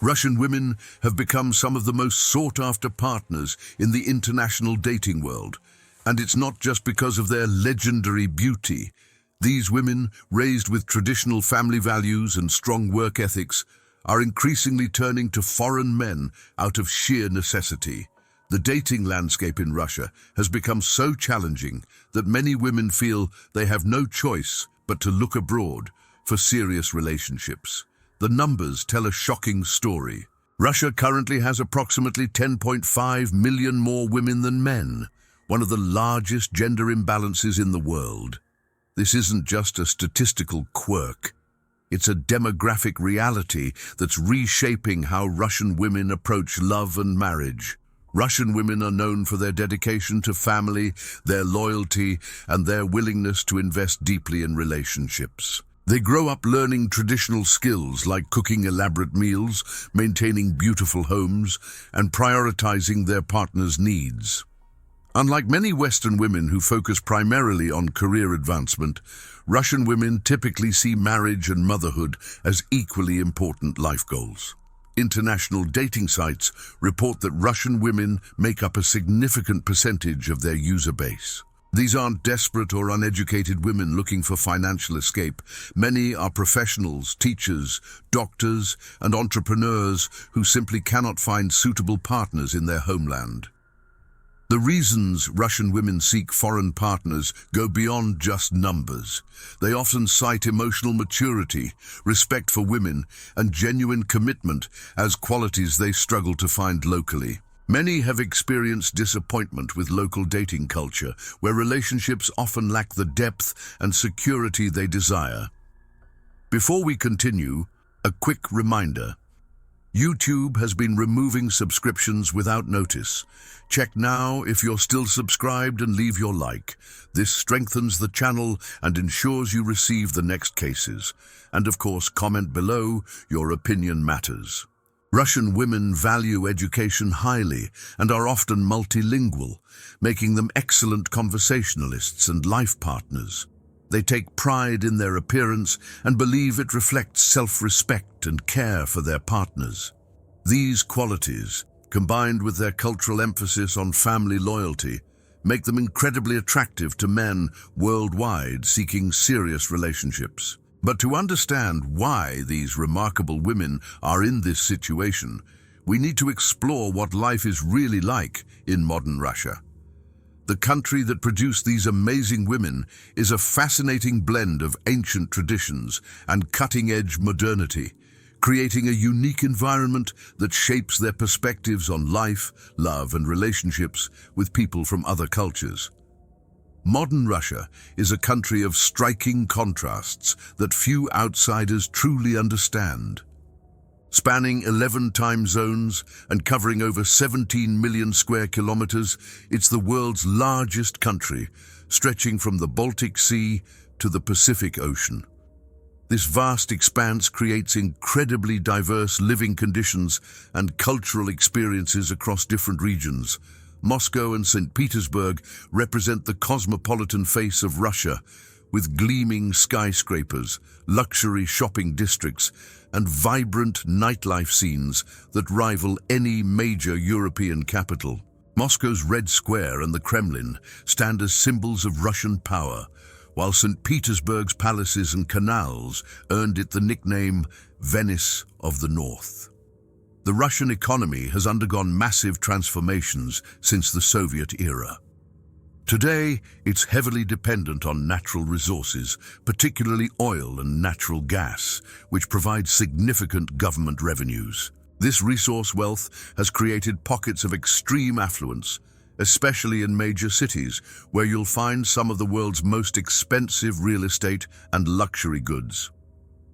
Russian women have become some of the most sought-after partners in the international dating world. And it's not just because of their legendary beauty. These women, raised with traditional family values and strong work ethics, are increasingly turning to foreign men out of sheer necessity. The dating landscape in Russia has become so challenging that many women feel they have no choice but to look abroad for serious relationships. The numbers tell a shocking story. Russia currently has approximately 10.5 million more women than men, one of the largest gender imbalances in the world. This isn't just a statistical quirk. It's a demographic reality that's reshaping how Russian women approach love and marriage. Russian women are known for their dedication to family, their loyalty, and their willingness to invest deeply in relationships. They grow up learning traditional skills like cooking elaborate meals, maintaining beautiful homes, and prioritizing their partner's needs. Unlike many Western women who focus primarily on career advancement, Russian women typically see marriage and motherhood as equally important life goals. International dating sites report that Russian women make up a significant percentage of their user base. These aren't desperate or uneducated women looking for financial escape. Many are professionals, teachers, doctors, and entrepreneurs who simply cannot find suitable partners in their homeland. The reasons Russian women seek foreign partners go beyond just numbers. They often cite emotional maturity, respect for women, and genuine commitment as qualities they struggle to find locally. Many have experienced disappointment with local dating culture, where relationships often lack the depth and security they desire. Before we continue, a quick reminder. YouTube has been removing subscriptions without notice. Check now if you're still subscribed and leave your like. This strengthens the channel and ensures you receive the next cases. And of course, comment below, your opinion matters. Russian women value education highly and are often multilingual, making them excellent conversationalists and life partners. They take pride in their appearance and believe it reflects self-respect and care for their partners. These qualities, combined with their cultural emphasis on family loyalty, make them incredibly attractive to men worldwide seeking serious relationships. But to understand why these remarkable women are in this situation, we need to explore what life is really like in modern Russia. The country that produced these amazing women is a fascinating blend of ancient traditions and cutting-edge modernity, creating a unique environment that shapes their perspectives on life, love, and relationships with people from other cultures. Modern Russia is a country of striking contrasts that few outsiders truly understand. Spanning 11 time zones and covering over 17 million square kilometers, it's the world's largest country, stretching from the Baltic Sea to the Pacific Ocean. This vast expanse creates incredibly diverse living conditions and cultural experiences across different regions. Moscow and St. Petersburg represent the cosmopolitan face of Russia, with gleaming skyscrapers, luxury shopping districts, and vibrant nightlife scenes that rival any major European capital. Moscow's Red Square and the Kremlin stand as symbols of Russian power, while St. Petersburg's palaces and canals earned it the nickname Venice of the North. The Russian economy has undergone massive transformations since the Soviet era. Today, it's heavily dependent on natural resources, particularly oil and natural gas, which provide significant government revenues. This resource wealth has created pockets of extreme affluence, especially in major cities, where you'll find some of the world's most expensive real estate and luxury goods.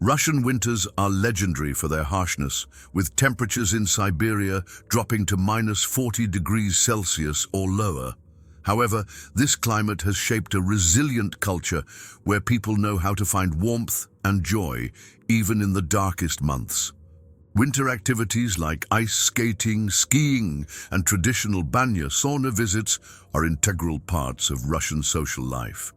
Russian winters are legendary for their harshness, with temperatures in Siberia dropping to -40 degrees Celsius or lower. However, this climate has shaped a resilient culture where people know how to find warmth and joy, even in the darkest months. Winter activities like ice skating, skiing, and traditional banya sauna visits are integral parts of Russian social life.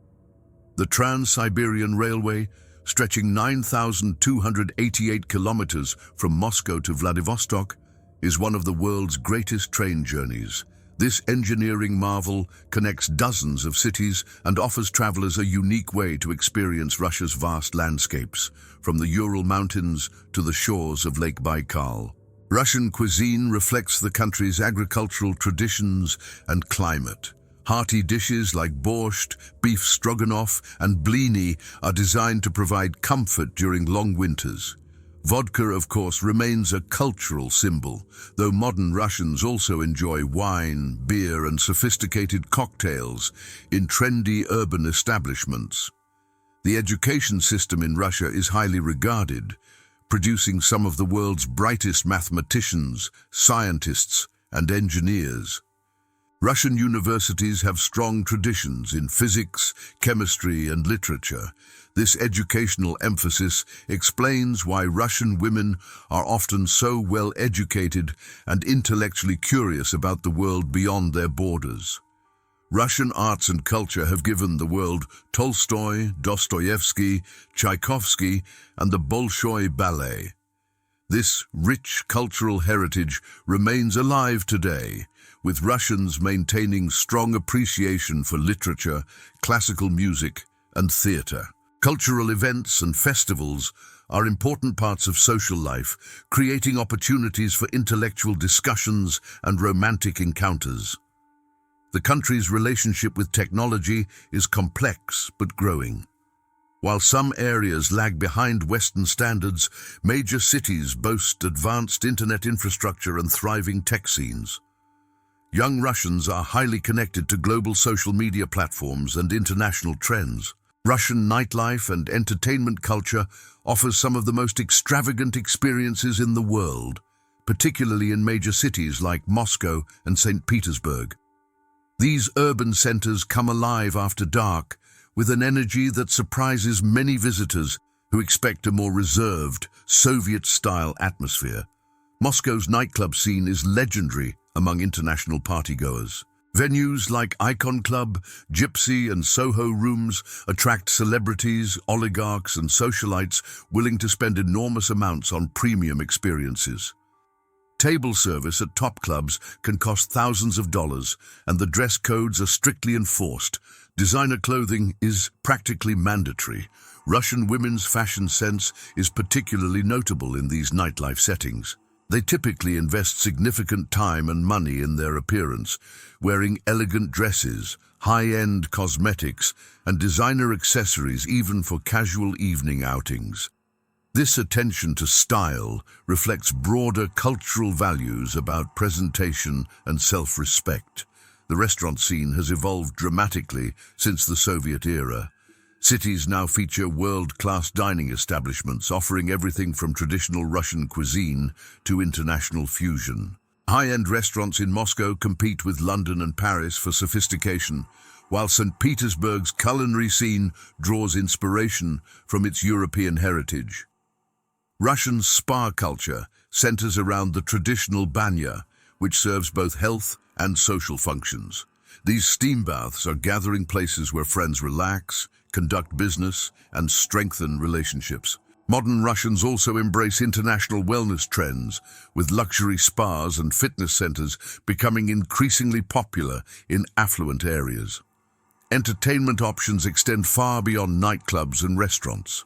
The Trans-Siberian Railway, stretching 9,288 kilometers from Moscow to Vladivostok, is one of the world's greatest train journeys. This engineering marvel connects dozens of cities and offers travelers a unique way to experience Russia's vast landscapes, from the Ural Mountains to the shores of Lake Baikal. Russian cuisine reflects the country's agricultural traditions and climate. Hearty dishes like borscht, beef stroganoff, and blini are designed to provide comfort during long winters. Vodka, of course, remains a cultural symbol, though modern Russians also enjoy wine, beer, and sophisticated cocktails in trendy urban establishments. The education system in Russia is highly regarded, producing some of the world's brightest mathematicians, scientists, and engineers. Russian universities have strong traditions in physics, chemistry, and literature. This educational emphasis explains why Russian women are often so well educated and intellectually curious about the world beyond their borders. Russian arts and culture have given the world Tolstoy, Dostoevsky, Tchaikovsky, and the Bolshoi Ballet. This rich cultural heritage remains alive today, with Russians maintaining strong appreciation for literature, classical music, and theater. Cultural events and festivals are important parts of social life, creating opportunities for intellectual discussions and romantic encounters. The country's relationship with technology is complex but growing. While some areas lag behind Western standards, major cities boast advanced internet infrastructure and thriving tech scenes. Young Russians are highly connected to global social media platforms and international trends. Russian nightlife and entertainment culture offers some of the most extravagant experiences in the world, particularly in major cities like Moscow and St. Petersburg. These urban centers come alive after dark with an energy that surprises many visitors who expect a more reserved, Soviet-style atmosphere. Moscow's nightclub scene is legendary among international partygoers. Venues like Icon Club, Gypsy, and Soho Rooms attract celebrities, oligarchs, and socialites willing to spend enormous amounts on premium experiences. Table service at top clubs can cost thousands of dollars, and the dress codes are strictly enforced. Designer clothing is practically mandatory. Russian women's fashion sense is particularly notable in these nightlife settings. They typically invest significant time and money in their appearance, wearing elegant dresses, high-end cosmetics, and designer accessories even for casual evening outings. This attention to style reflects broader cultural values about presentation and self-respect. The restaurant scene has evolved dramatically since the Soviet era. Cities now feature world-class dining establishments offering everything from traditional Russian cuisine to international fusion. High-end restaurants in Moscow compete with London and Paris for sophistication, while St. Petersburg's culinary scene draws inspiration from its European heritage. Russian spa culture centers around the traditional banya, which serves both health and social functions. These steam baths are gathering places where friends relax, conduct business, and strengthen relationships. Modern Russians also embrace international wellness trends, with luxury spas and fitness centers becoming increasingly popular in affluent areas. Entertainment options extend far beyond nightclubs and restaurants.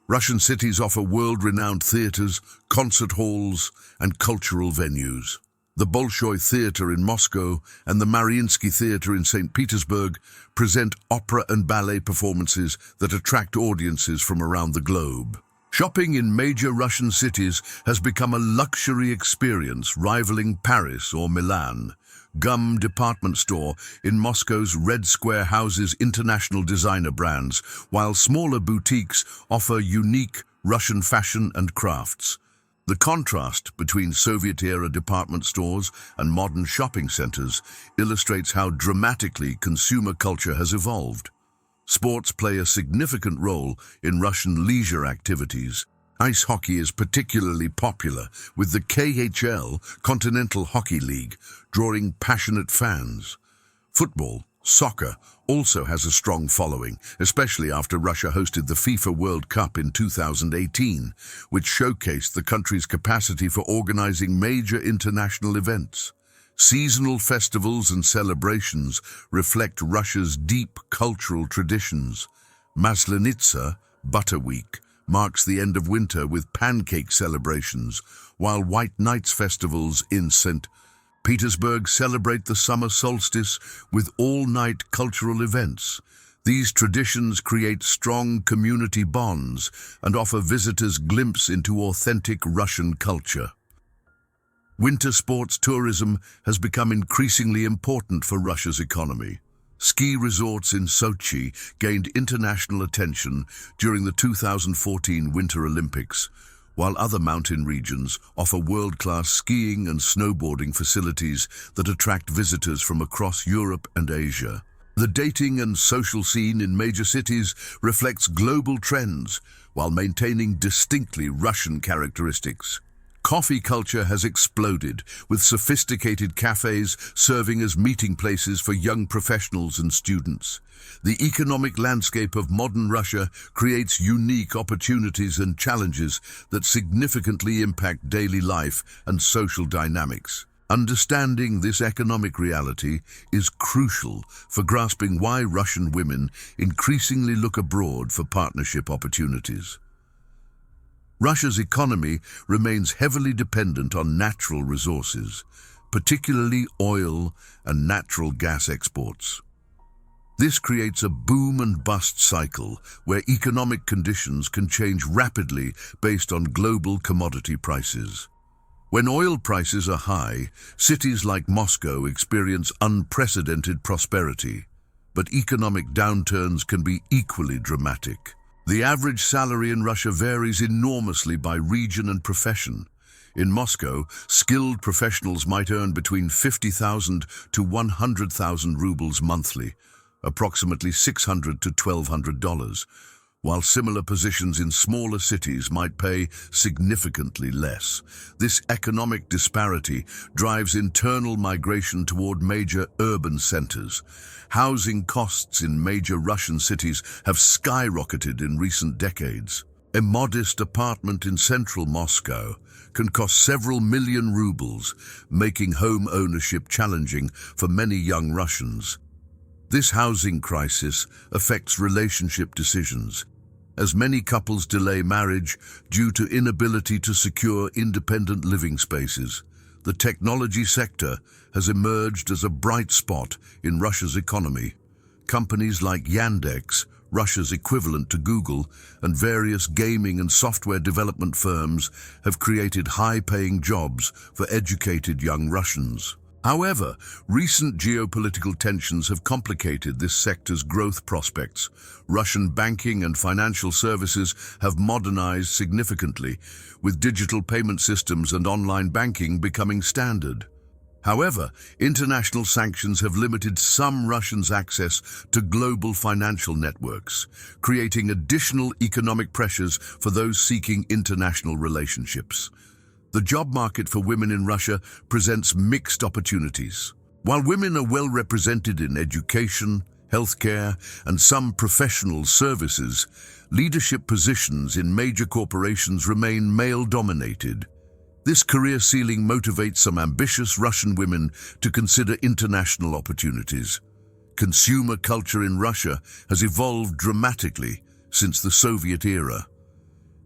Russian cities offer world-renowned theaters, concert halls, and cultural venues. The Bolshoi Theater in Moscow and the Mariinsky Theater in St. Petersburg present opera and ballet performances that attract audiences from around the globe. Shopping in major Russian cities has become a luxury experience rivaling Paris or Milan. Gum department store in Moscow's Red Square houses international designer brands, while smaller boutiques offer unique Russian fashion and crafts. The contrast between Soviet-era department stores and modern shopping centers illustrates how dramatically consumer culture has evolved. Sports play a significant role in Russian leisure activities. Ice hockey is particularly popular, with the KHL, Continental Hockey League, drawing passionate fans. Football, Soccer also has a strong following, especially after Russia hosted the FIFA World Cup in 2018, which showcased the country's capacity for organizing major international events. Seasonal festivals and celebrations reflect Russia's deep cultural traditions. Maslenitsa, Butter Week, marks the end of winter with pancake celebrations, while White Nights festivals in St. Petersburg celebrate the summer solstice with all-night cultural events. These traditions create strong community bonds and offer visitors a glimpse into authentic Russian culture. Winter sports tourism has become increasingly important for Russia's economy. Ski resorts in Sochi gained international attention during the 2014 Winter Olympics, while other mountain regions offer world-class skiing and snowboarding facilities that attract visitors from across Europe and Asia. The dating and social scene in major cities reflects global trends while maintaining distinctly Russian characteristics. Coffee culture has exploded, with sophisticated cafes serving as meeting places for young professionals and students. The economic landscape of modern Russia creates unique opportunities and challenges that significantly impact daily life and social dynamics. Understanding this economic reality is crucial for grasping why Russian women increasingly look abroad for partnership opportunities. Russia's economy remains heavily dependent on natural resources, particularly oil and natural gas exports. This creates a boom and bust cycle where economic conditions can change rapidly based on global commodity prices. When oil prices are high, cities like Moscow experience unprecedented prosperity, but economic downturns can be equally dramatic. The average salary in Russia varies enormously by region and profession. In Moscow, skilled professionals might earn between 50,000 to 100,000 rubles monthly, approximately $600 to $1,200, while similar positions in smaller cities might pay significantly less. This economic disparity drives internal migration toward major urban centers. Housing costs in major Russian cities have skyrocketed in recent decades. A modest apartment in central Moscow can cost several million rubles, making home ownership challenging for many young Russians. This housing crisis affects relationship decisions, as many couples delay marriage due to inability to secure independent living spaces. The technology sector has emerged as a bright spot in Russia's economy. Companies like Yandex, Russia's equivalent to Google, and various gaming and software development firms have created high-paying jobs for educated young Russians. However, recent geopolitical tensions have complicated this sector's growth prospects. Russian banking and financial services have modernized significantly, with digital payment systems and online banking becoming standard. However, international sanctions have limited some Russians' access to global financial networks, creating additional economic pressures for those seeking international relationships. The job market for women in Russia presents mixed opportunities. While women are well represented in education, healthcare, and some professional services, leadership positions in major corporations remain male-dominated. This career ceiling motivates some ambitious Russian women to consider international opportunities. Consumer culture in Russia has evolved dramatically since the Soviet era.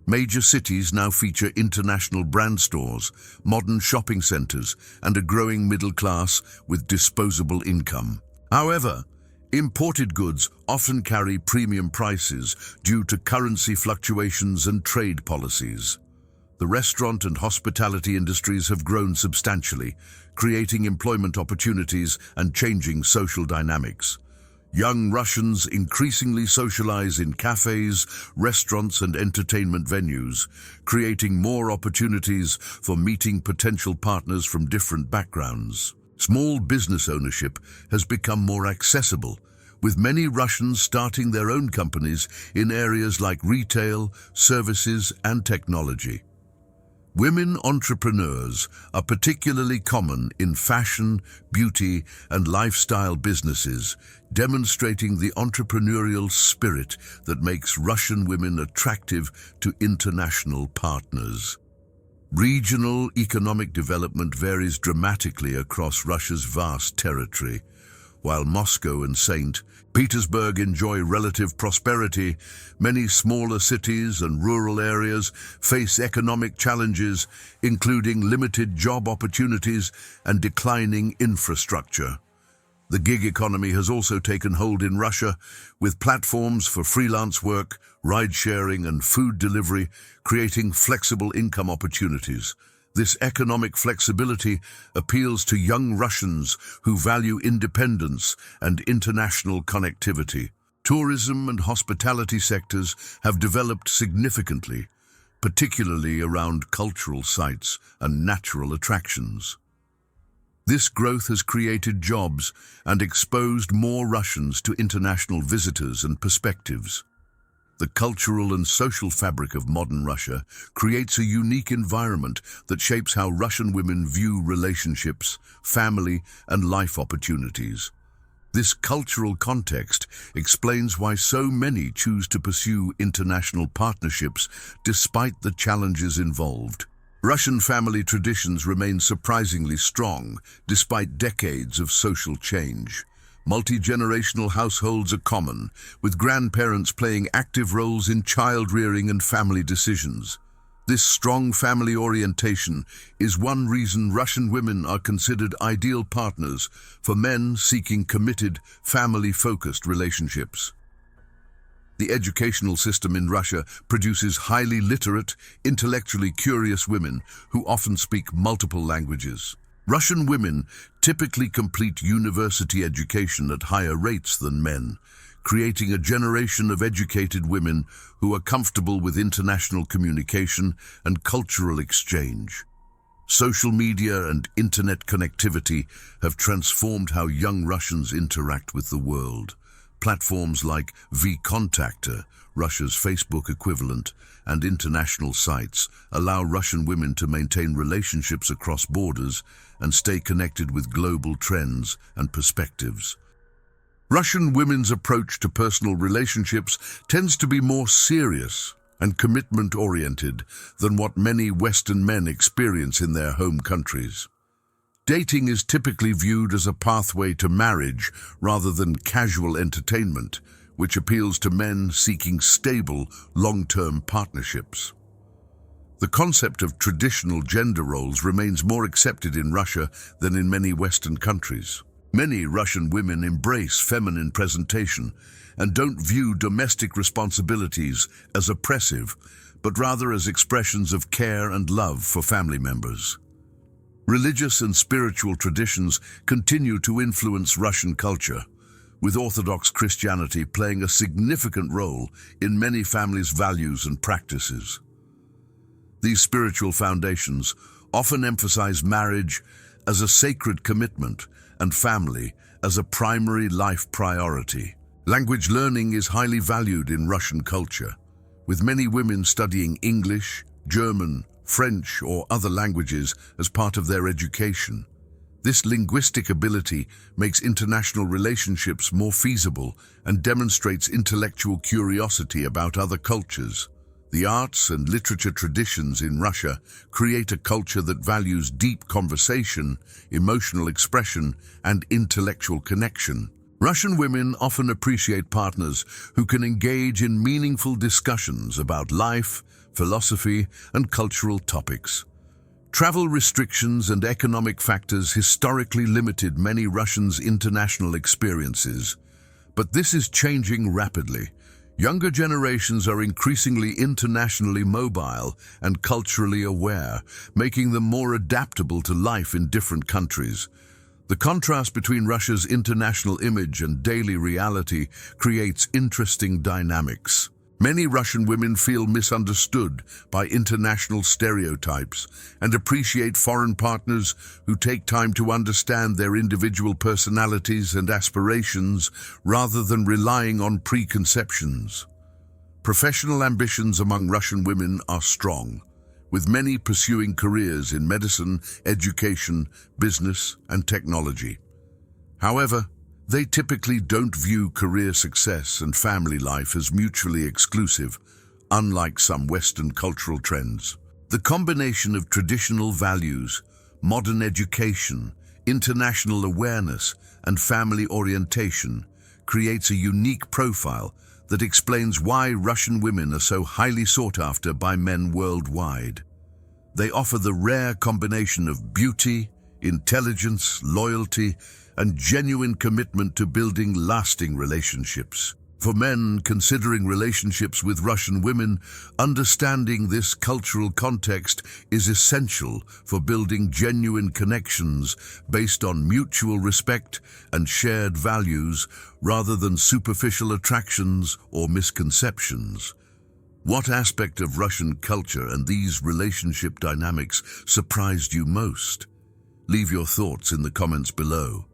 Major cities now feature international brand stores, modern shopping centers, and a growing middle class with disposable income. However, imported goods often carry premium prices due to currency fluctuations and trade policies. The restaurant and hospitality industries have grown substantially, creating employment opportunities and changing social dynamics. Young Russians increasingly socialize in cafes, restaurants, and entertainment venues, creating more opportunities for meeting potential partners from different backgrounds. Small business ownership has become more accessible, with many Russians starting their own companies in areas like retail, services, and technology. Women entrepreneurs are particularly common in fashion, beauty, and lifestyle businesses, demonstrating the entrepreneurial spirit that makes Russian women attractive to international partners. Regional economic development varies dramatically across Russia's vast territory. While Moscow and St. Petersburg enjoy relative prosperity, many smaller cities and rural areas face economic challenges, including limited job opportunities and declining infrastructure. The gig economy has also taken hold in Russia, with platforms for freelance work, ride-sharing, and food delivery creating flexible income opportunities. This economic flexibility appeals to young Russians who value independence and international connectivity. Tourism and hospitality sectors have developed significantly, particularly around cultural sites and natural attractions. This growth has created jobs and exposed more Russians to international visitors and perspectives. The cultural and social fabric of modern Russia creates a unique environment that shapes how Russian women view relationships, family, and life opportunities. This cultural context explains why so many choose to pursue international partnerships despite the challenges involved. Russian family traditions remain surprisingly strong despite decades of social change. Multi-generational households are common, with grandparents playing active roles in child-rearing and family decisions. This strong family orientation is one reason Russian women are considered ideal partners for men seeking committed, family-focused relationships. The educational system in Russia produces highly literate, intellectually curious women who often speak multiple languages. Russian women typically complete university education at higher rates than men, creating a generation of educated women who are comfortable with international communication and cultural exchange. Social media and internet connectivity have transformed how young Russians interact with the world. Platforms like vKontakte, Russia's Facebook equivalent, and international sites allow Russian women to maintain relationships across borders and stay connected with global trends and perspectives. Russian women's approach to personal relationships tends to be more serious and commitment-oriented than what many Western men experience in their home countries. Dating is typically viewed as a pathway to marriage rather than casual entertainment, which appeals to men seeking stable, long-term partnerships. The concept of traditional gender roles remains more accepted in Russia than in many Western countries. Many Russian women embrace feminine presentation and don't view domestic responsibilities as oppressive, but rather as expressions of care and love for family members. Religious and spiritual traditions continue to influence Russian culture, with Orthodox Christianity playing a significant role in many families' values and practices. These spiritual foundations often emphasize marriage as a sacred commitment and family as a primary life priority. Language learning is highly valued in Russian culture, with many women studying English, German, French, or other languages as part of their education. This linguistic ability makes international relationships more feasible and demonstrates intellectual curiosity about other cultures. The arts and literature traditions in Russia create a culture that values deep conversation, emotional expression, and intellectual connection. Russian women often appreciate partners who can engage in meaningful discussions about life, philosophy, and cultural topics. Travel restrictions and economic factors historically limited many Russians' international experiences, but this is changing rapidly. Younger generations are increasingly internationally mobile and culturally aware, making them more adaptable to life in different countries. The contrast between Russia's international image and daily reality creates interesting dynamics. Many Russian women feel misunderstood by international stereotypes and appreciate foreign partners who take time to understand their individual personalities and aspirations rather than relying on preconceptions. Professional ambitions among Russian women are strong, with many pursuing careers in medicine, education, business, and technology. However, they typically don't view career success and family life as mutually exclusive, unlike some Western cultural trends. The combination of traditional values, modern education, international awareness, and family orientation creates a unique profile that explains why Russian women are so highly sought after by men worldwide. They offer the rare combination of beauty, intelligence, loyalty, and genuine commitment to building lasting relationships. For men considering relationships with Russian women, understanding this cultural context is essential for building genuine connections based on mutual respect and shared values rather than superficial attractions or misconceptions. What aspect of Russian culture and these relationship dynamics surprised you most? Leave your thoughts in the comments below.